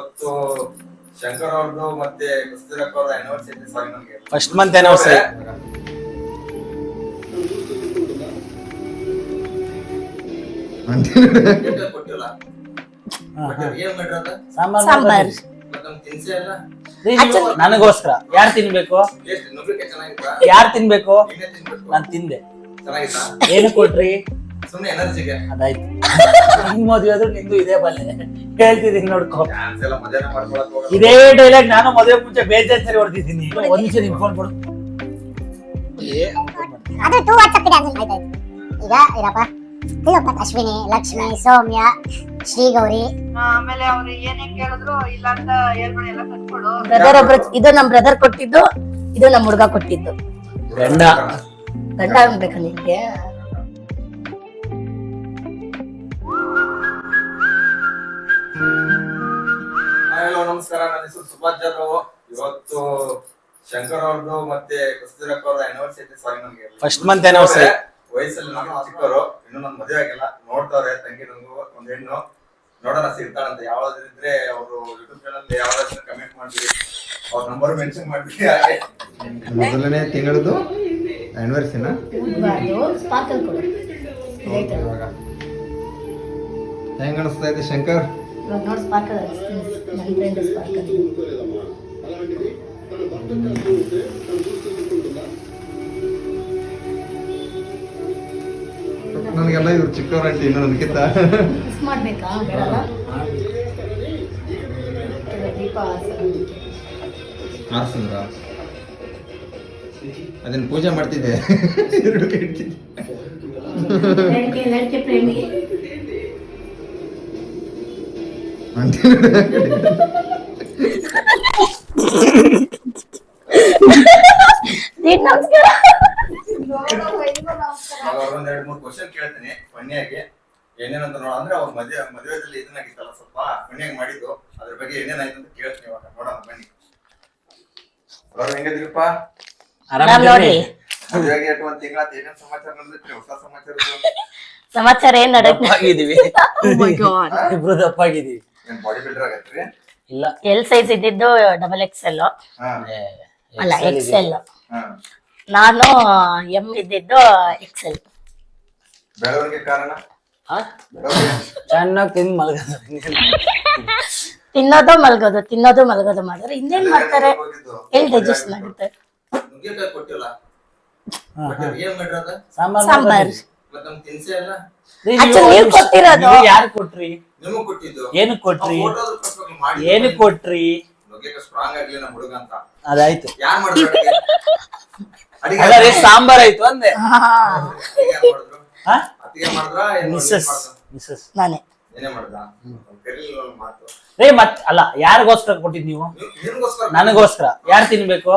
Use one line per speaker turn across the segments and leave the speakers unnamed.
ಇವತ್ತು ಶಂಕರ್ ಅವ್ರದ್ದು ಮತ್ತೆ ಕಸ್ತೂರಪ್ಪ ಅವ್ರ ಆನಿವರ್ಸರಿ. ಸಾರಿ, ನನಗೆ
ಫಸ್ಟ್ ಮಂತ್ ಆನಿವರ್ಸರಿ.
ಕೊಟ್ಟಿಲ್ಲ.
ಸಾಂಬಾರ್
ನನಗೋಸ್ಕರ. ಯಾರು ತಿನ್ಬೇಕು? ಯಾರು ತಿನ್ಬೇಕು? ನಾನ್ ತಿಂದೆ. ಏನು ಕೊಟ್ರಿ? ಅದಾಯ್ತು. ನಿನ್ ಮದ್ವೆ ಆದ್ರೂ ನಿಂದು ಇದೇ ಬಲ್ಲೆ ಹೇಳ್ತಿದ್ದೀನಿ ನೋಡ್ಕೊ. ಇದೇ ಡೈಲಾಗ್ ನಾನು ಮದುವೆ ಮುಂಚೆ ಬೇಜಾರ್ ಸರಿ ಹೊಡೆದಿದ್ದೀನಿ. ಒಂದ್ ನಿಮಿಷ ನಿಮ್ ಫೋನ್ ಕೊಡು.
ಈಗ ಇರಪ್ಪ ಅಶ್ವಿನಿ, ಲಕ್ಷ್ಮಿ, ಸೌಮ್ಯ, ಶ್ರೀಗೌರಿ,
ಆಮೇಲೆ ಅವ್ರು ಏನೇ ಕೇಳಿದ್ರು ಇಲ್ಲ ಅಂತ ಹೇಳ್ಬಿಡಿ, ಎಲ್ಲ ಕಟ್ಕೊಡು.
ಬ್ರದರ್ ಒಬ್ರು. ಇದು ನಮ್ ಬ್ರದರ್ ಕೊಟ್ಟಿದ್ದು, ಇದು ನಮ್ ಹುಡ್ಗ ಕೊಟ್ಟಿದ್ದು.
ಗಂಡ
ಗಂಡ ಅನ್ಬೇಕಾ ನಿನ್ಗೆ?
ಹಲೋ, ನಮಸ್ಕಾರ. ನನ್ನ ಹೆಸರು ಸುಭಾಷ್ ಜಾಧವ್. ಇವತ್ತು ಶಂಕರ್ ಅವ್ರದ್ದು ಮತ್ತೆ ಕಸ್ತೂರಪ್ಪ ಅವ್ರ ಆನಿವರ್ಸರಿ. ಸಾರಿ, ನನಗೆ
ಫಸ್ಟ್ ಮಂತ್ ಆನಿವರ್ಸರಿ.
ವಯಸ್ಸಲ್ಲಿ ನಾನು ಚಿಕ್ಕವರು, ಇನ್ನು ನನ್ ಮದುವೆ ಆಗಿಲ್ಲ. ನೋಡ್ತಾವ್ರೆ ತಂಗಿ, ನನಗೂ ಒಂದ್ ಹೆಣ್ಣು. ನೋಡೋಣ ಸಿಗ್ತಾಳಂತ. ಯಾವ್ದಾದ್ರೆ ಅವರು ಯೂಟ್ಯೂಬ್ ಚಾನಲ್ ಯಾವ್ದಾದ್ರು ಕಮೆಂಟ್ ಮಾಡ್ಬಿಡಿ, ಅವ್ರ ನಂಬರ್ ಮೆನ್ಷನ್ ಮಾಡ್ಬಿಡಿ. ಹಾಗೆ
ಮೊದಲನೇ ತಿಂಗಳದು ಆನಿವರ್ಸರಿನ ಹೆಂಗ ಅನಿಸ್ತಾ ಇದೆ ಶಂಕರ್? ನನಗೆಲ್ಲ ಇವ್ರು ಚಿಕ್ಕವ್ರಂಟಿ, ಇನ್ನು ನನಗಿಂತ
ಮಾಡ್ಬೇಕಾ?
ಆರ್ಸಂದ್ರ ಅದನ್ನ ಪೂಜೆ ಮಾಡ್ತಿದ್ದೆ. ಎರಡು ಇಡ್ತಿದ್ದೆ.
ಪ್ರೇಮಿ
ಒಂದ್ 2-3 ಕ್ವಶನ್ ಕೇಳ್ತೀನಿ ಫನ್ನಿಯಾಗಿ. ಏನೇನಂತ ನೋಡ ಅಂದ್ರೆ ಅವ್ರ ಮದುವೆದಲ್ಲಿ ಇದನ್ನಾಗಿತ್ತಲ್ಲ, ಸ್ವಲ್ಪ ಫನ್ನಿಯಾಗಿ ಮಾಡಿದ್ದು. ಅದ್ರ ಬಗ್ಗೆ ಏನೇನಾಯ್ತು ಅಂತ ಕೇಳ್ತೀನಿ. ಇವಾಗ ನೋಡೋಣ ಬನ್ನಿ. ಅವ್ರು ಹೆಂಗದಿರಪ್ಪ?
ನೋಡಿ.
ಮದುವೆಗೆ ಎಷ್ಟು ಒಂದ್ ತಿಂಗಳ ಏನೇನ್ ಸಮಾಚಾರ ನಡೆದಿತ್ತು? ಹೊಸ
ಸಮಾಚಾರ ಏನ್
ಆಗಿದೀವಿ. ಇಬ್ರು ದಪ್ಪಾಗಿದೀವಿ.
ಏನ್ ಬಾಡಿ ಬಿಲ್ಡರ್ ಆಗತ್ರಿ?
ಇಲ್ಲ,
ಎಲ್ ಸೈಜ್ ಇದ್ದಿದ್ದು XXL ಅಲ್ಲ XL. ನಾನು M ಇದ್ದಿದ್ದು XL.
ಬೆಳವಣಿಗೆ ಕಾರಣ
ಚೆನ್ನಾಗಿ ತಿಂದು ಮಲಗೋದು.
ತಿನ್ನೋದು ಮಲ್ಗೋದು ಮಾಡಿದ್ರೆ ಇನ್ನೇನ್ ಮಾಡ್ತಾರೆ? ಎಲ್ಲಿ ಡೈಜೆಸ್ಟ್ ಮಾಡುತ್ತೆ?
ನುಗ್ಗೆಕಾಯಿ ಕೊಟ್ಟಿಲ್ಲ. ಏನ್ ಮಾಡಿರೋದ?
ಸಾಂಬಾರ್.
ಮತ್ತೆ ನಮ್ಗೆ ತಿನ್ಸೇ ಇಲ್ಲ.
ನೀವ್ ಕೊಟ್ಟಿರೋದು.
ಯಾರು ಕೊಟ್ರಿ?
ನಿಮಗ್ ಕೊಟ್ಟಿದ್ದು.
ಏನಕ್ ಕೊಟ್ರಿ?
ಮಾಡಿ
ಏನಕ್ ಕೊಟ್ರಿ?
ನುಗ್ಗೆಕಾಯಿ ಸ್ಟ್ರಾಂಗ್ ಆಗ್ಲಿ ನಮ್ಮ ಹುಡುಗ ಅಂತ.
ಅದಾಯ್ತು.
ಯಾರ್ ಮಾಡಿದ್ರು ಅಡಿಗೆ?
ಅಲ್ಲ ರೀ, ಸಾಂಬಾರ್ ಆಯ್ತು ಅಂದೆ.
ಅತ್ತಿಗೆ ಮಾಡಿದ್ರ?
ಮಿಸ್ಸಸ್
ನಾನೇ.
ಏನೇ ಮಾಡ್ದ? ಮಾತು
ರೇ ಮತ್ ಅಲ್ಲ, ಯಾರಿಗೋಸ್ಕರ ಕೊಟ್ಟಿದ್ ನೀವು?
ನಿಮ್ಗೋಸ್ಕರ.
ನನಗೋಸ್ಕರ. ಯಾರು ತಿನ್ಬೇಕು?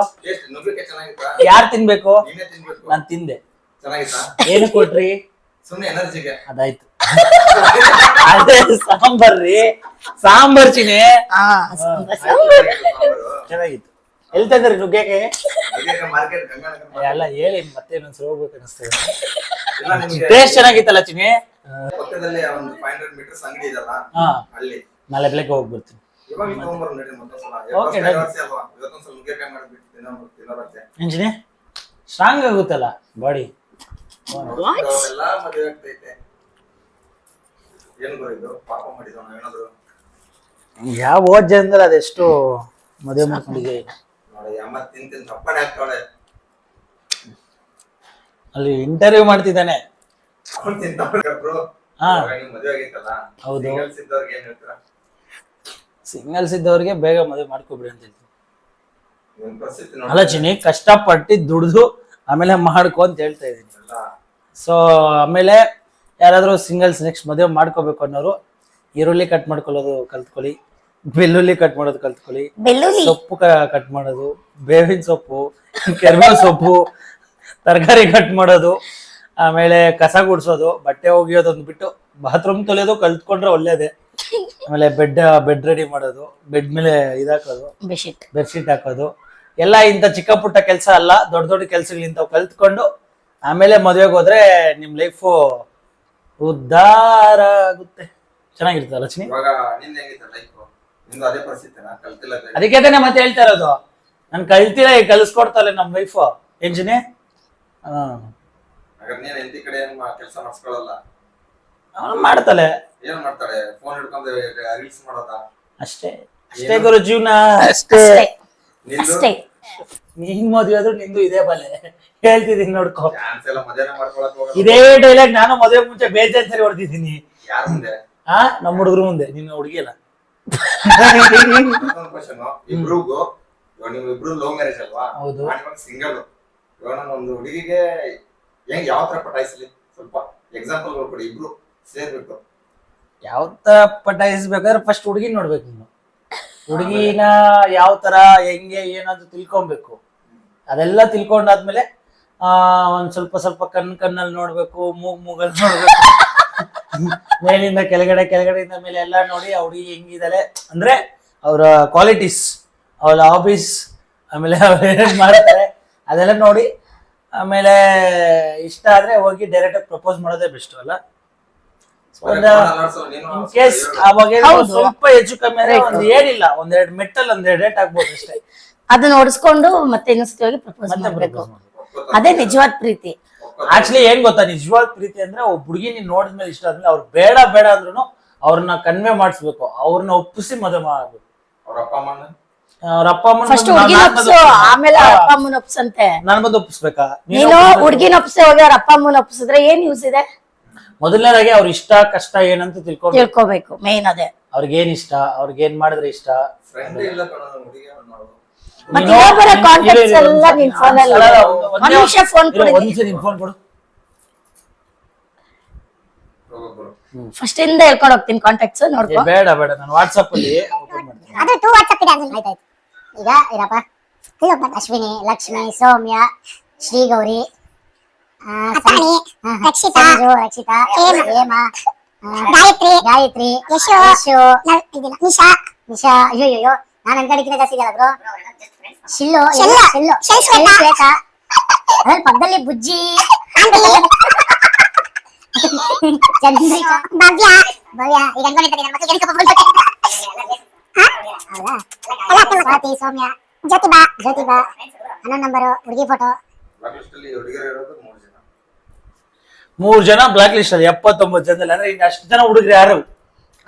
ನುಗ್ಗೆಕಾಯಿ ಚೆನ್ನಾಗಿತ್ತಾ?
ಯಾರು ತಿನ್ಬೇಕು?
ನೀನೇ ತಿನ್ಬೇಕು.
ನಾನ್ ತಿಂದೆ.
ಚೆನ್ನಾಗಿತ್ತಾ?
ಏನು ಕೊಟ್ರಿ?
ಸುಮ್ನೆ ಎನರ್ಜಿಗೆ.
ಅದಾಯ್ತು. ಅದೇ ಸಾಂಬಾರ್ ರೀ, ಸಾಂಬಾರ್ ಚಿನಿ. ಚೆನ್ನಾಗಿತ್ತು. ಎಲ್ಲಿ ತಂದ್ರಿ ನುಗ್ಗೆಕಾಯಿ?
ಮಾರ್ಕೆಟ್
ಎಲ್ಲ ಹೇಳಿ ಮತ್ತೆ ಇನ್ನೊಂದ್ಸಲ ಹೋಗ್ಬೇಕು ಅನಿಸ್ತದೆ. ಟೇಸ್ಟ್ ಚೆನ್ನಾಗಿತ್ತಲ್ಲ ಚಿನಿ?
ಪಕ್ಕದಲ್ಲಿ ಒಂದು 500 ಮೀಟರ್ಸ್ ಅಂಗಡಿ ಇದಲ್ಲ,
ಹಾ,
ಅಲ್ಲಿ
ನಾಳೆ ಬೆಳಗ್ಗೆ ಹೋಗ್ಬಿಡ್ತೀನಿ.
ಇವಾಗ ತಗೊಂಬರು ನಡಿ ಮತ್ತೊಂದ್ಸಲ.
Okay,
ಇವತ್ತೊಂದ್ಸಲ ನುಗ್ಗೆಕಾಯಿ ಮಾಡಿಬಿಟ್ಟು ತಿನ್ನೋರತ್ತೆ.
ಎಂಜಿನಿ ಸ್ಟ್ರಾಂಗ್ ಆಗುತ್ತಲ್ಲ ಬಾಡಿ.
ಎಲ್ಲ ಮದುವೆ ಆಗ್ತೈತೆ. ಏನ್ ಬರೋದು? ಪಾಪ ಮಾಡಿದ್ವ ನಾವೇನಾದ್ರು?
ಯಾವ ಓದ್ ಜನದಲ್ಲಿ ಅದೆಷ್ಟು ಮದುವೆ ಮಾಡ್ಕೊಂಡಿದ್ದೆ
ನೋಡಿ. ಅಮ್ಮ ತಿಂದು ತಪ್ಪನೆ ಆಗ್ತಾಳೆ.
ಅಲ್ಲಿ ಇಂಟರ್ವ್ಯೂ ಮಾಡ್ತಿದ್ದಾನೆ.
ಅವ್ನು ತಿಂತಾವ್ರೆ ಬ್ರೋ.
ಹಾ,
ಮದುವೆ ಆಗೈತಲ್ಲ.
ಹೌದು.
ಸಿಂಗಲ್ಸ್ ಇದ್ದವ್ರಿಗೆ ಏನ್ ಹೇಳ್ತೀರಾ?
ಸಿಂಗಲ್ಸ್ ಇದ್ದವ್ರಿಗೆ ಬೇಗ ಮದುವೆ ಮಾಡ್ಕೊಬಿಡಿ ಅಂತ ಹೇಳ್ತೀನಿ.
ನಿಮ್ ಪರಿಸ್ಥಿತಿ
ಅಲ್ಲ ಚಿನಿ, ಕಷ್ಟಪಟ್ಟು ದುಡ್ದು ಆಮೇಲೆ ಮಾಡ್ಕೊ ಅಂತ ಹೇಳ್ತಾ ಇದೀನಿ. ಸೊ ಆಮೇಲೆ ಯಾರಾದ್ರೂ ಸಿಂಗಲ್ಸ್ ನೆಕ್ಸ್ಟ್ ಮದುವೆ ಮಾಡ್ಕೋಬೇಕು ಅನ್ನೋರು ಈರುಳ್ಳಿ ಕಟ್ ಮಾಡ್ಕೊಳ್ಳೋದು ಕಲ್ತ್ಕೊಳ್ಳಿ, ಬೆಳ್ಳುಳ್ಳಿ ಕಟ್ ಮಾಡೋದು ಕಲ್ತ್ಕೊಳ್ಳಿ, ಸೊಪ್ಪು ಕಟ್ ಮಾಡೋದು, ಬೇವಿನ ಸೊಪ್ಪು, ಕೆರ್ಬೇವಿನ ಸೊಪ್ಪು, ತರಕಾರಿ ಕಟ್ ಮಾಡೋದು, ಆಮೇಲೆ ಕಸ ಗುಡ್ಸೋದು, ಬಟ್ಟೆ ಒಗೆಯೋದೊಂದು ಬಿಟ್ಟು ಬಾತ್ರೂಮ್ ತೊಳೆಯೋದು ಕಲ್ತ್ಕೊಂಡ್ರೆ ಒಳ್ಳೇದೇ. ಆಮೇಲೆ ಬೆಡ್ ರೆಡಿ ಮಾಡೋದು, ಬೆಡ್ ಮೇಲೆ ಇದಾಕೋದು, ಬೆಡ್ಶೀಟ್ ಹಾಕೋದು, ಎಲ್ಲ ಇಂಥ ಚಿಕ್ಕ ಪುಟ್ಟ ಕೆಲಸ ಅಲ್ಲ, ದೊಡ್ಡ ದೊಡ್ಡ ಕೆಲ್ಸಗಳಿಂತ ಕಲ್ತ್ಕೊಂಡು ಆಮೇಲೆ ಮದುವೆಗೆ ಹೋದ್ರೆ ನಿಮ್ ಲೈಫು ಉದ್ಧಾರ ಆಗುತ್ತೆ. ಚೆನ್ನಾಗಿರ್ತಲ್ಲ ರಚನೆ.
ಇವಾಗ ನಿಂದ ಹೆಂಗಿತ್ತು ಲೈಫ್? ನಿಂದು ಅದೇ ಪರಿಸ್ಥಿತಿನಾ? ಕಲ್ತಿಲ್ಲ ಅಂತ ಹೇಳಿ.
ಅದಕ್ಕೆ ತಾನೇ ಮತ್ತೆ ಹೇಳ್ತಾ ಇರೋದು, ನಾನು ಕಲ್ತಿಲ್ಲ, ಈಗ ಕಲಿಸ್ಕೊಡ್ತಾಳೆ ನಮ್ಮ ವೈಫು ಎಂಜಿನಿ.
ಹಾಗಾದ್ರೆ ನೀನ್ ಹೆಂಡತಿ ಕಡೆ ಏನ್ ಕೆಲಸ ಮಾಡಿಸ್ಕೊಳ್ಳಲ್ಲ?
ಅವಳು ಮಾಡ್ತಾಳೆ
ಏನ್ ಮಾಡ್ತಾಳೆ? ಫೋನ್ ಹಿಡ್ಕೊಂಡು ರೀಲ್ಸ್ ಮಾಡೋದಾ?
ಅಷ್ಟೇ ಅಷ್ಟೇ ಗುರು ಜೀವನ, ಅಷ್ಟೇ.
ಅಷ್ಟೇ
ನಿಂದು
ಅಷ್ಟೇ.
ನೀನ್ ಮದ್ವೆ ಆದ್ರೂ ನಿಂದು ಇದೇ ಬಲೆ, ಹೇಳ್ತಿದೀನಿ ನೋಡ್ಕೊ.
ಚಾನ್ಸ್ ಎಲ್ಲ ಮದುವೆನೇ ಮಾಡ್ಕೊಳಕ್ ಹೋಗಲ್ಲ.
ಇದೇ ಡೈಲಾಗ್ ನಾನು ಮದುವೆ ಮುಂಚೆ ಬೇಜಾನ್ ಸರಿ ಹೊಡೆದಿದ್ದೀನಿ.
ಯಾರ ಮುಂದೆ?
ನಮ್ಮ ಹುಡುಗರು ಮುಂದೆ, ನಿನ್ನ ಹುಡುಗಿ ಅಲ್ಲ.
ಇನ್ನೊಂದು ಕ್ವಶನ್, ಇಬ್ರಿಗೂ ಇವಾಗ ನೀವು ಇಬ್ರು ಲವ್ ಮ್ಯಾರೇಜ್ ಅಲ್ವಾ?
ಹೌದು.
ಇವಾಗ ಸಿಂಗಲ್. ಇವಾಗ ನಾನು ಒಂದು ಹುಡುಗಿಗೆ ಹೆಂಗ್ ಯಾವ ತರ ಪಟಾಯಿಸ್ಲಿ, ಸ್ವಲ್ಪ ಎಕ್ಸಾಂಪಲ್ ಕೊಡಿ. ಇಬ್ರು ಸೇರ್ಬೇಕು.
ಯಾವ ಪಟಾಯಿಸ್ಬೇಕಾದ್ರೆ ಫಸ್ಟ್ ಹುಡುಗಿನ ನೋಡ್ಬೇಕು ನೀನು. ಹುಡುಗಿನ ಯಾವ ತರ ಹೆಂಗೆ ಏನಾದ್ರು ತಿಳ್ಕೊಬೇಕು. ಅದೆಲ್ಲ ತಿಳ್ಕೊಂಡಾದ್ಮೇಲೆ ಒಂದ್ ಸ್ವಲ್ಪ ಸ್ವಲ್ಪ ಕಣ್ಣಲ್ಲಿ ನೋಡ್ಬೇಕು, ಮೂಗಲ್ಲಿ ನೋಡ್ಬೇಕು, ಮೇಲಿಂದ ಕೆಳಗಡೆಯಿಂದ ಮೇಲೆ ಎಲ್ಲ ನೋಡಿ ಆ ಹುಡುಗಿ ಹೆಂಗಿದಾಳೆ ಅಂದ್ರೆ ಅವರ ಕ್ವಾಲಿಟೀಸ್, ಅವಳ ಹಾಬೀಸ್, ಆಮೇಲೆ ಅವ್ರು ಏನ್ ಮಾಡ್ತಾರೆ ಅದೆಲ್ಲ ನೋಡಿ, ಆಮೇಲೆ ಇಷ್ಟ ಆದ್ರೆ ಹೋಗಿ ಡೈರೆಕ್ಟ್ ಪ್ರಪೋಸ್ ಮಾಡೋದೇ ಬೆಸ್ಟ್ ಅಲ್ಲ. ಇನ್ ಕೇಸ್ ಅವಾಗ ಸ್ವಲ್ಪ ಹೆಚ್ಚು ಕಮ್ಮಿ ಆದ್ರೆ ಒಂದ್ ಏನಿಲ್ಲ, ಒಂದೆರಡು ಮೆಟ್ಟಲ್ ಒಂದೆರಡು ರೇಟ್ ಆಗ್ಬೋದು ಅಷ್ಟೇ.
ಅದನ್ನ ಹೊಡ್ಸ್ಕೊಂಡು ಮತ್ತೆ ಇನ್ನೊಂದ್ಸತಿ ಹೋಗಿ ಪ್ರಪೋಸ್ ಮಾಡ್ಬೇಕು. ಅದೇ ನಿಜವಾದ ಪ್ರೀತಿ.
ಆಕ್ಚುಲಿ ಏನ್ ಗೊತ್ತಾ, ನಿಜವಾದ ಪ್ರೀತಿ ಅಂದ್ರೆ ಒಬ್ಬ ಹುಡುಗಿ ನೀನ್ ನೋಡಿದ್ಮೇಲೆ ಇಷ್ಟ ಆದ್ಮೇಲೆ ಅವ್ರು ಬೇಡ ಬೇಡ ಅಂದ್ರೂ ಅವ್ರನ್ನ ಕನ್ವೆ ಮಾಡಿಸ್ಬೇಕು, ಅವ್ರನ್ನ ಒಪ್ಪಿಸಿ ಮದುವೆ ಮಾಡ್ಬೇಕು.
ಅವ್ರ ಅಪ್ಪ ಅಮ್ಮನ
ಅವ್ರ ಅಪ್ಪ
ಫಸ್ಟ್ ಹುಡ್ಗಿನ ಒಪ್ಸು, ಆಮೇಲೆ ಅವ್ರ ಅಪ್ಪ ಅಮ್ಮನ ಒಪ್ಸಂತೆ.
ನಾನ್ ಬಂದು ಒಪ್ಪಿಸ್ಬೇಕಾ?
ನೀನು ಹುಡ್ಗಿನ ಒಪ್ಸೆ ಹೋಗಿ ಅವ್ರ ಅಪ್ಪ ಅಮ್ಮನ ಒಪ್ಸಿದ್ರೆ ಏನ್ ಯೂಸ್ ಇದೆ?
ಮೊದಲನೇದಾಗಿ ಅವ್ರ ಇಷ್ಟ ಕಷ್ಟ ಏನಂತ
ತಿಳ್ಕೊಬೇಕು, ಮೇನ್ ಅದೇ.
ಅವ್ರಿಗೇನ್ ಇಷ್ಟ, ಅವ್ರಿಗೇನ್ ಮಾಡಿದ್ರೆ ಇಷ್ಟ.
ಫ್ರೆಂಡ್ ಇಲ್ಲ ಕಣೋ ಹುಡುಗಿ ಅನ್ನೋದು.
ಮತ್ತೆ ಇನ್ನೊಬ್ಬರ ಕಾಂಟ್ಯಾಕ್ಟ್ಸ್ ಎಲ್ಲ ನಿನ್ ಫೋನ್ ಅಲ್ಲಿ. ಒಂದ್ ನಿಮಿಷ ಫೋನ್ ಕೊಡು.
ನಿನ್ ಫೋನ್ ಕೊಡು.
ಫಸ್ಟ್ ಇಂದ ಹೇಳ್ಕೊಂಡು ಹೋಗ್ತೀನಿ ಕಾಂಟ್ಯಾಕ್ಟ್ಸ್ ನೋಡ್ಕೊ.
ಬೇಡ ಬೇಡ, ನಾನು ವಾಟ್ಸ್ಆಪ್ ಅಲ್ಲಿ ಓಪನ್ ಮಾಡ್ತೀನಿ.
ಅದು 2 ವಾಟ್ಸ್ಆಪ್ ಇದೆ. ಆಯ್ತಾಯ್ತು. ಈಗ ಇರಪ್ಪ, ಅಶ್ವಿನಿ, ಲಕ್ಷ್ಮಿ, ಸೌಮ್ಯ, ಶ್ರೀಗೌರಿ, ರಕ್ಷಿತಾ, ಹೇಮ, ಗಾಯತ್ರಿ, ಯಶು, ನಿಶಾ. ಅಯ್ಯೋ ನಾನು ಅನ್ಕೊಂಡಿಕ್ಕಿಂತ ಜಾಸ್ತಿ ಇದೆಯಲ್ಲ ಬ್ರೋ. ಶಿಲ್ಲು, ಶ್ವೇತಾ, ಅದ್ರ ಪಕ್ಕದಲ್ಲಿ ಬುಜ್ಜಿ, ಚಂದ್ರಿಕಾ, ಭವ್ಯ. ಈಗ ಅನ್ಕೊಂಡಿರ್ತೀನಿ ನನ್ನ ಮಕ್ಕಳಿಗೆ ಸ್ವಾತಿ, ಸೌಮ್ಯ, ಜ್ಯೋತಿಬಾ, ಅನ್ನೊಂದು ನಂಬರು, ಹುಡುಗಿ ಫೋಟೋ.
ಮೂರು ಜನ.
3 ಜನ ಬ್ಲಾಕ್ ಲಿಸ್ಟ್ ಅಲ್ಲಿ 79 ಜನದಲ್ಲಿ, ಅಂದ್ರೆ ಇನ್ನು ಅಷ್ಟು ಜನ ಹುಡುಗರು ಯಾರು?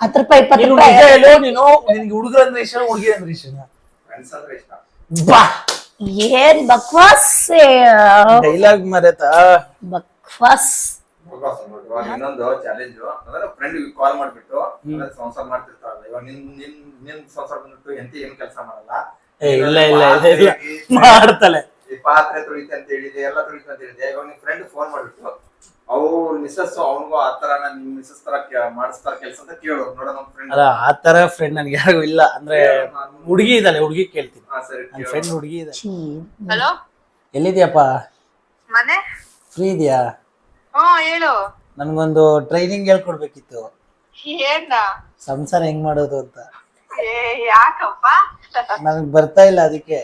10 ರೂಪಾಯಿ 20
ನೀನು
ರೂಪಾಯಿ.
ನಿಜ ಹೇಳು, ನೀನು ನಿನ್ಗೆ ಹುಡುಗರು ಅಂದ್ರೆ ಇಷ್ಟ, ಹುಡುಗಿ ಅಂದ್ರೆ ಇಷ್ಟ?
ಫ್ರೆಂಡ್ಸ್ ಅಂದ್ರೆ ಇಷ್ಟ.
ಬಾ
ಏನ್ ಬಕ್ವಾಸ್
ಡೈಲಾಗ್ ಮರೆತಾ?
ಬಕ್ವಾಸ್.
ಇವಾಗ ಇನ್ನೊಂದು ಚಾಲೆಂಜ್ ಅಂದ್ರೆ ಫ್ರೆಂಡ್ ಕಾಲ್ ಮಾಡ್ಬಿಟ್ಟು ಸಂಸಾರ ಮಾಡ್ತಿರ್ತಾರಲ್ಲ, ಇವಾಗ ನಿನ್ ಸಂಸಾರ ಬಂದ್ಬಿಟ್ಟು ಎಂತಿ ಏನ್ ಕೆಲಸ ಮಾಡಲ್ಲ.
ಇಲ್ಲ ಮಾಡ್ತಾಳೆ.
ಈ ಪಾತ್ರೆ ತೊಳಿತೆ ಅಂತ ಹೇಳಿದೆ, ಎಲ್ಲ ತೊಳಿತೆ ಅಂತ ಹೇಳಿದೆ. ಇವಾಗ ನಿನ್ ಫ್ರೆಂಡ್ ಫೋನ್ ಮಾಡ್ಬಿಟ್ಟು ಅವ್ರ ಮಿಸಸ್ ಅವನಿಗೂ ಆತರ ನಿಮ್ ಮಿಸಸ್ ತರ ಮಾಡಿಸ್ತಾರ ಕೆಲಸ ಅಂತ ಕೇಳು ನೋಡ. ನಮ್ ಫ್ರೆಂಡ್
ಅಲ್ಲ, ಆತರ ಫ್ರೆಂಡ್ ನನ್ಗೆ ಯಾರಿಗೂ ಇಲ್ಲ. ಅಂದ್ರೆ ಹುಡುಗಿ ಇದ್ದಾಳೆ, ಹುಡುಗಿ ಕೇಳ್ತೀನಿ.
ಸರಿ,
ನನ್ ಫ್ರೆಂಡ್ ಹುಡುಗಿ ಇದೆ.
ಹಲೋ,
ಎಲ್ಲಿದ್ಯಪ್ಪ?
ಮನೆ.
ಫ್ರೀ ಇದೆಯಾ?
ಹೇಳು.
ನನ್ಗೊಂದು ಟ್ರೈನಿಂಗ್ ಹೇಳ್ಕೊಡ್ಬೇಕಿತ್ತು,
ಏನ?
ಸಂಸಾರ ಹೆಂಗ್ ಮಾಡೋದು ಅಂತ.
ಯಾಕಪ್ಪ?
ನನಗ್ ಬರ್ತಾ ಇಲ್ಲ, ಅದಕ್ಕೆ.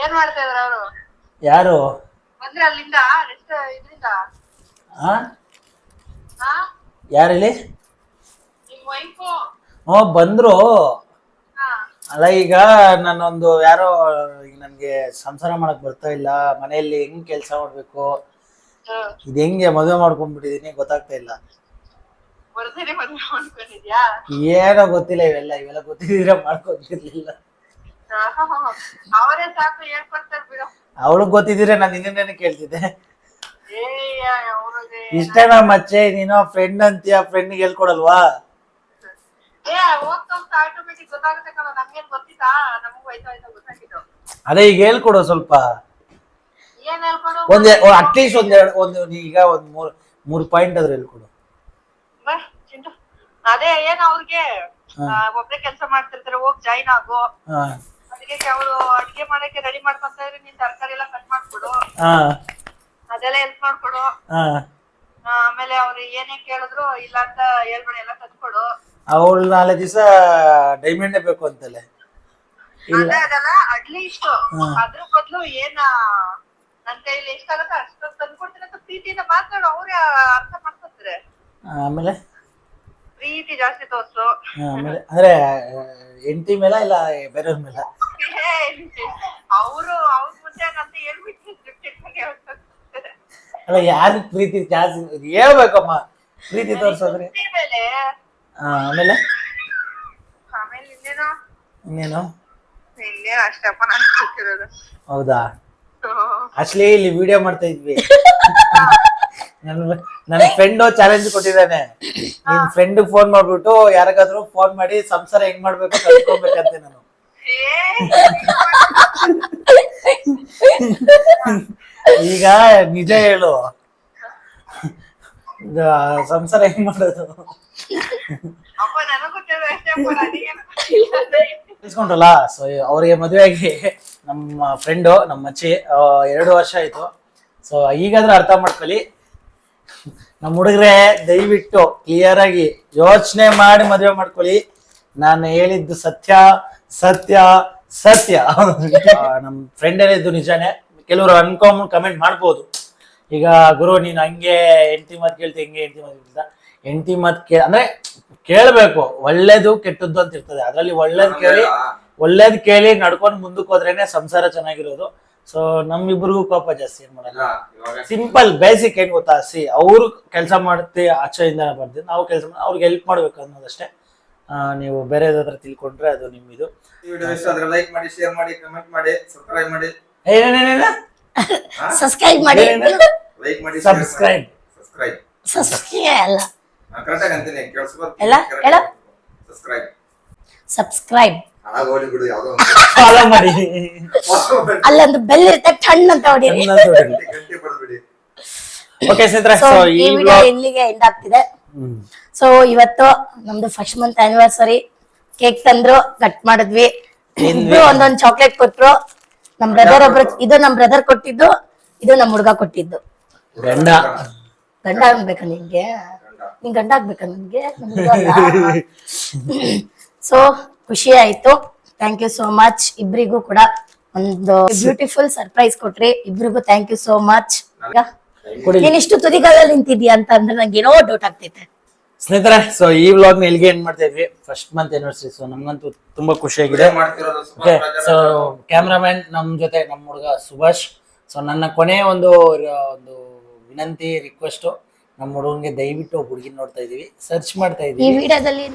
ಏನ್ ಮಾಡ್ತಾ ಇದಾರ ಅವರು?
ಯಾರು?
ಬಂದ್ರೆ ಅಲ್ಲಿಂದ ಇದರಿಂದ
ಯಾರಿಲ್ಲಿ?
ನಿಮ್ ವೈಫು.
ಬಂದ್ರು. ಅಲ್ಲ, ಈಗ ನಾನೊಂದು ಯಾರೋ, ಈಗ ನನ್ಗೆ ಸಂಸಾರ ಮಾಡಕ್ ಬರ್ತಾ ಇಲ್ಲ, ಮನೆಯಲ್ಲಿ ಹೆಂಗ್ ಕೆಲ್ಸ ಮಾಡ್ಬೇಕು, ಇದ್ ಹೆಂಗೆ ಮದುವೆ ಮಾಡ್ಕೊಂಡ್ಬಿಟ್ಟಿದೀನಿ ಗೊತ್ತಾಗ್ತಾ ಇಲ್ಲ.
ಬರ್ದೇನೆ ಮದ್ವೆ ಮಾಡ್ಕೊಂಡಿದ್ಯಾ?
ಏನೋ ಗೊತ್ತಿಲ್ಲ, ಇವೆಲ್ಲ ಗೊತ್ತಿದ್ರೆ ಮಾಡ್ಕೊಂತಿರ್ಲಿಲ್ಲ.
ಅವರೇ ಸಾಕು ಹೇಳ್ಕೊಡ್ತಾರೆ ಬಿಡು.
ಅವಳು ಗೊತ್ತಿದ್ರೆ ನಾನು ಇನ್ನೇನೇನು ಕೇಳ್ತಿದ್ದೆ. ಇಷ್ಟೇನಾ ಮಚ್ಚೆ, ನೀನು ಫ್ರೆಂಡ್ ಅಂತೀಯ, ಫ್ರೆಂಡ್ ಹೇಳ್ಕೊಡಲ್ವಾ?
ಆಟೋಮೆಟಿಕ್ ಗೊತ್ತಾಗುತ್ತೆ ಕಣ. ನಮ್ಗೇನ್ ಗೊತ್ತಿತ್ತಾ? ನಮಗೂ ಆಯ್ತಾ ಗೊತ್ತಾಗಿದ್ದು.
ಅದೇ ಈಗ ಹೇಳ್ಕೊಡು ಸ್ವಲ್ಪ.
ಏನ್ ಹೇಳ್ಕೊಡು?
ಅಟ್ಲೀಸ್ಟ್ ಈಗ ಒಂದ್ 3 ಪಾಯಿಂಟ್ ಆದ್ರೂ ಹೇಳ್ಕೊಡು.
ಅದೇ ಏನ್ ಅವ್ರಿಗೆ ಒಬ್ರೇ ಕೆಲ್ಸ ಮಾಡ್ತಿರ್ತಾರೆ, ಹೋಗ್ ಜಾಯಿನ್ ಆಗು. ಅದಕ್ಕೆ ಅವ್ರು ಅಡ್ಗೆ ಮಾಡಕ್ಕೆ ರೆಡಿ ಮಾಡ್ಕೊಂತ ಇದ್ರೆ ನೀನ್ ತರಕಾರಿ ಎಲ್ಲ ಕಟ್ ಮಾಡ್ಕೊಡು, ಅದೆಲ್ಲ ಹೆಲ್ಪ್ ಮಾಡ್ಕೊಡು. ಆಮೇಲೆ ಅವ್ರು ಏನೇ ಕೇಳಿದ್ರು ಇಲ್ಲ ಅಂತ ಹೇಳ್ಬೇಡ, ಎಲ್ಲ ತಂದ್ಕೊಡು.
ಅವಳು 4 ದಿವಸ ಡೈಮಂಡೇ ಬೇಕು ಅಂತಲೆ.
ಅದೆಲ್ಲ ಅಟ್ಲೀಸ್ಟ್ ಅದ್ರ ಬದ್ಲು ಏನ ನನ್ ಕೈಲಿ ಎಷ್ಟಾಗತ್ತ ಅಷ್ಟೊಂದು ತಂದ್ಕೊಡ್ತೀನಿ ಅಂತ ಪ್ರೀತಿಯಿಂದ ಮಾತಾಡು, ಅವ್ರೇ ಅರ್ಥ ಮಾಡ್ಕೊತಾರೆ.
ಆಮೇಲೆ
ಪ್ರೀತಿ ಜಾಸ್ತಿ ತೋರ್ಸು.
ಆಮೇಲೆ ಅಂದ್ರೆ ಹೆಂಡತಿ ಮೇಲ ಇಲ್ಲ ಬೇರೆಯವ್ರ ಮೇಲ?
ಅವ್ರ ಮುಂದೆ ಅಂತ ಹೇಳ್ಬಿಟ್ಟು
ಅಲ್ಲ ಯಾರ ಪ್ರೀತಿ ಜಾಸ್ತಿ ಹೇಳ್ಬೇಕಮ್ಮ, ಪ್ರೀತಿ ತೋರ್ಸೋದ್ರೆ.
ಮೇಲೆ
ಆಮೇಲೆ
ಆಮೇಲೆ ಇನ್ನೇನು
ಇನ್ನೇನು?
ಇನ್ನೇನು ಅಷ್ಟಪ್ಪ ನಾನು ಗೊತ್ತಿರೋದು.
ಹೌದಾ? ಆಕ್ಚುಲಿ ಇಲ್ಲಿ ವಿಡಿಯೋ ಮಾಡ್ತಾ ಇದ್ವಿ. ನನ್ನ ಫ್ರೆಂಡ್ ಚಾಲೆಂಜ್ ಕೊಟ್ಟಿದ್ದಾನೆ, ನಿನ್ ಫ್ರೆಂಡ್ ಫೋನ್ ಮಾಡ್ಬಿಟ್ಟು ಯಾರಿಗಾದ್ರೂ ಫೋನ್ ಮಾಡಿ ಸಂಸಾರ ಹೆಂಗ್ ಮಾಡ್ಬೇಕು ಕಲ್ತ್ಕೊಬೇಕಂತೆ. ನಾನು ಈಗ ನಿಜ ಹೇಳು, ಸಂಸಾರ ಹೆಂಗ್ ಮಾಡೋದು
ಅಪ್ಪ ನನಗ್ ಗೊತ್ತಿರೋದು ಅಷ್ಟಪ್ಪ,
ತಿಳ್ಸ್ಕೊಂಡ್ರಲ್ಲ. ಸೊ ಅವ್ರಿಗೆ ಮದುವೆ ಆಗಿ ನಮ್ಮ ಫ್ರೆಂಡು ನಮ್ಮ ಮಚ್ಚಿ 2 ವರ್ಷ ಆಯ್ತು. ಸೊ ಈಗಾದ್ರೂ ಅರ್ಥ ಮಾಡ್ಕೊಳ್ಳಿ ನಮ್ಮ ಹುಡುಗ್ರೆ, ದಯವಿಟ್ಟು ಕ್ಲಿಯರ್ ಆಗಿ ಯೋಚನೆ ಮಾಡಿ ಮದುವೆ ಮಾಡ್ಕೊಳ್ಳಿ. ನಾನು ಹೇಳಿದ್ದು ಸತ್ಯ ಸತ್ಯ ಸತ್ಯ. ನಮ್ಮ ಫ್ರೆಂಡ್ ಹೇಳಿದ್ದು ನಿಜಾನೇ. ಕೆಲವರು ಅನ್ಕೊಂಡ್ ಕಮೆಂಟ್ ಮಾಡ್ಬೋದು, ಈಗ ಗುರು ನೀನ್ ಹಂಗೆ ಹೆಂಡತಿ ಮಾತು ಕೇಳ್ತಿ, ಹೆಂಗೆ ಹೆಂಡತಿ ಮಾತು ಕೇಳ್ತಾ. ಹೆಂಡತಿ ಮಾತು ಅಂದ್ರೆ ಕೇಳ್ಬೇಕು, ಒಳ್ಳೇದು ಕೆಟ್ಟದ್ದು ಅಂತ ಇರ್ತದೆ. ಅದ್ರಲ್ಲಿ ಒಳ್ಳೇದ್ ಕೇಳಿ ನಡ್ಕೊಂಡು ಮುಂದಕ್ಕೆ ಹೋದ್ರೇನೆ ಸಂಸಾರ ಚೆನ್ನಾಗಿರೋದು. ಸೊ ನಮ್ಮಿಬ್ರಿಗೂ ಕೋಪ ಜಾಸ್ತಿ, ಏನ್ ಮಾಡಲ್ಲ. ಸಿಂಪಲ್ ಬೇಸಿಕ್ ಏನ್ ಗೊತ್ತಾ, ಅವ್ರು ಕೆಲಸ ಮಾಡ್ತಿ ಆಚೆಯಿಂದ ಬರ್ತೀವಿ, ನಾವು ಕೆಲಸ ಅವ್ರಿಗೆ ಹೆಲ್ಪ್ ಮಾಡ್ಬೇಕು ಅನ್ನೋದಷ್ಟೇ. ನೀವು ಬೇರೆದ್ರ ಹತ್ರ ತಿಳ್ಕೊಂಡ್ರೆ ಅದು ನಿಮ್ಮಿದು.
ಲೈಕ್ ಮಾಡಿ, ಶೇರ್ ಮಾಡಿ, ಕಮೆಂಟ್ ಮಾಡಿ, ಸಬ್ಸ್ಕ್ರೈಬ್ ಮಾಡಿ.
ಏನೇನೇನ
ಸಬ್ಸ್ಕ್ರೈಬ್ ಮಾಡಿ,
ಲೈಕ್ ಮಾಡಿ,
ಸಬ್ಸ್ಕ್ರೈಬ್
ಸಬ್ಸ್ಕ್ರೈಬ್ ಅಲ್ಲ
ಕರೆಕ್ಟಾಗಿ ಅಂತೀನಿ, ಕೇಳಿಸ್ಬೋದು.
ಎಲ್ಲ ಹೇಳ,
ಸಬ್ಸ್ಕ್ರೈಬ್
ಸಬ್ಸ್ಕ್ರೈಬ್
ಹಾಗೋಲಿ ಬಿಡು, ಯಾವ್ದೋ
ಫಾಲೋ ಮಾಡಿ.
ಅಲ್ಲೊಂದು ಬೆಲ್ ಇರುತ್ತೆ, ಟಣ್ ಅಂತ ಹೊಡೀರಿ.
ಗಂಟೆ ಬಡ್ಬಿಡಿ.
ಓಕೆ ಸ್ನೇಹಿತರೆ,
ಸೊ
ಸೊ
ಈ ವಿಡಿಯೋ ಇಲ್ಲಿಗೆ ಎಂಡ್ ಆಗ್ತಿದೆ. ಸೊ ಇವತ್ತು ನಮ್ದು ಫಸ್ಟ್ ಮಂತ್ ಆನಿವರ್ಸರಿ. ಕೇಕ್ ತಂದ್ರು, ಕಟ್ ಮಾಡಿದ್ವಿ. ಇಬ್ರು ಒಂದೊಂದ್ ಚಾಕ್ಲೇಟ್ ಕೊಟ್ರು. ನಮ್ ಬ್ರದರ್ ಒಬ್ರು, ಇದು ನಮ್ ಬ್ರದರ್ ಕೊಟ್ಟಿದ್ದು, ಇದು ನಮ್ ಹುಡ್ಗ ಕೊಟ್ಟಿದ್ದು.
ಗಂಡ
ಗಂಡ ಆಗ್ಬೇಕಾ ನಿನ್ಗೆ? ನೀನ್ ಗಂಡ ಆಗ್ಬೇಕಾ ನನ್ಗೆ? ಸೊ ಖುಷಿ ಆಯ್ತು. Thank you so much. ಇಬ್ರಿಗೂ ಕೂಡ ಒಂದು ಬ್ಯೂಟಿಫುಲ್ ಸರ್ಪ್ರೈಸ್ ಕೊಟ್ರಿ. ಇಬ್ರಿಗೂ ಥ್ಯಾಂಕ್ ಯು ಸೋ ಮಚ್. ನೀನ್ ಇಷ್ಟು ತುದಿಗಾಲಲ್ಲಿ ನಿಂತಿದ್ಯಾ ಅಂತ ಅಂದ್ರೆ ನಂಗೆ ಏನೋ ಡೌಟ್ ಆಗ್ತೈತೆ.
ಸ್ನೇಹಿತರೆ, ಸೊ ಈ ವ್ಲಾಗ್ ನ ಎಲ್ಲಿಗೆ ಎಂಡ್ ಮಾಡ್ತಾ ಇದ್ವಿ, ಫಸ್ಟ್ ಮಂತ್ ಆನಿವರ್ಸರಿ. ಸೊ ನಮ್ಗಂತೂ ತುಂಬಾ ಖುಷಿಯಾಗಿದೆ. ಓಕೆ, ಸೊ ಕ್ಯಾಮ್ರಾಮನ್ ನಮ್ ಜೊತೆ ನಮ್ಮ ಹುಡುಗ ಸುಭಾಷ್. ಸೊ ನನ್ನ ಕೊನೆ ಒಂದು ವಿನಂತಿ, ರಿಕ್ವೆಸ್ಟ್, ನಮ್ಮ ಹುಡುಗನ್ಗೆ ದಯವಿಟ್ಟು ಒಬ್ಬ ಹುಡುಗಿನ ನೋಡ್ತಾ ಇದೀವಿ, ಸರ್ಚ್ ಮಾಡ್ತಾ
ಈ
ಇದೀವಿ.
ವಿಡಿಯೋದಲ್ಲಿ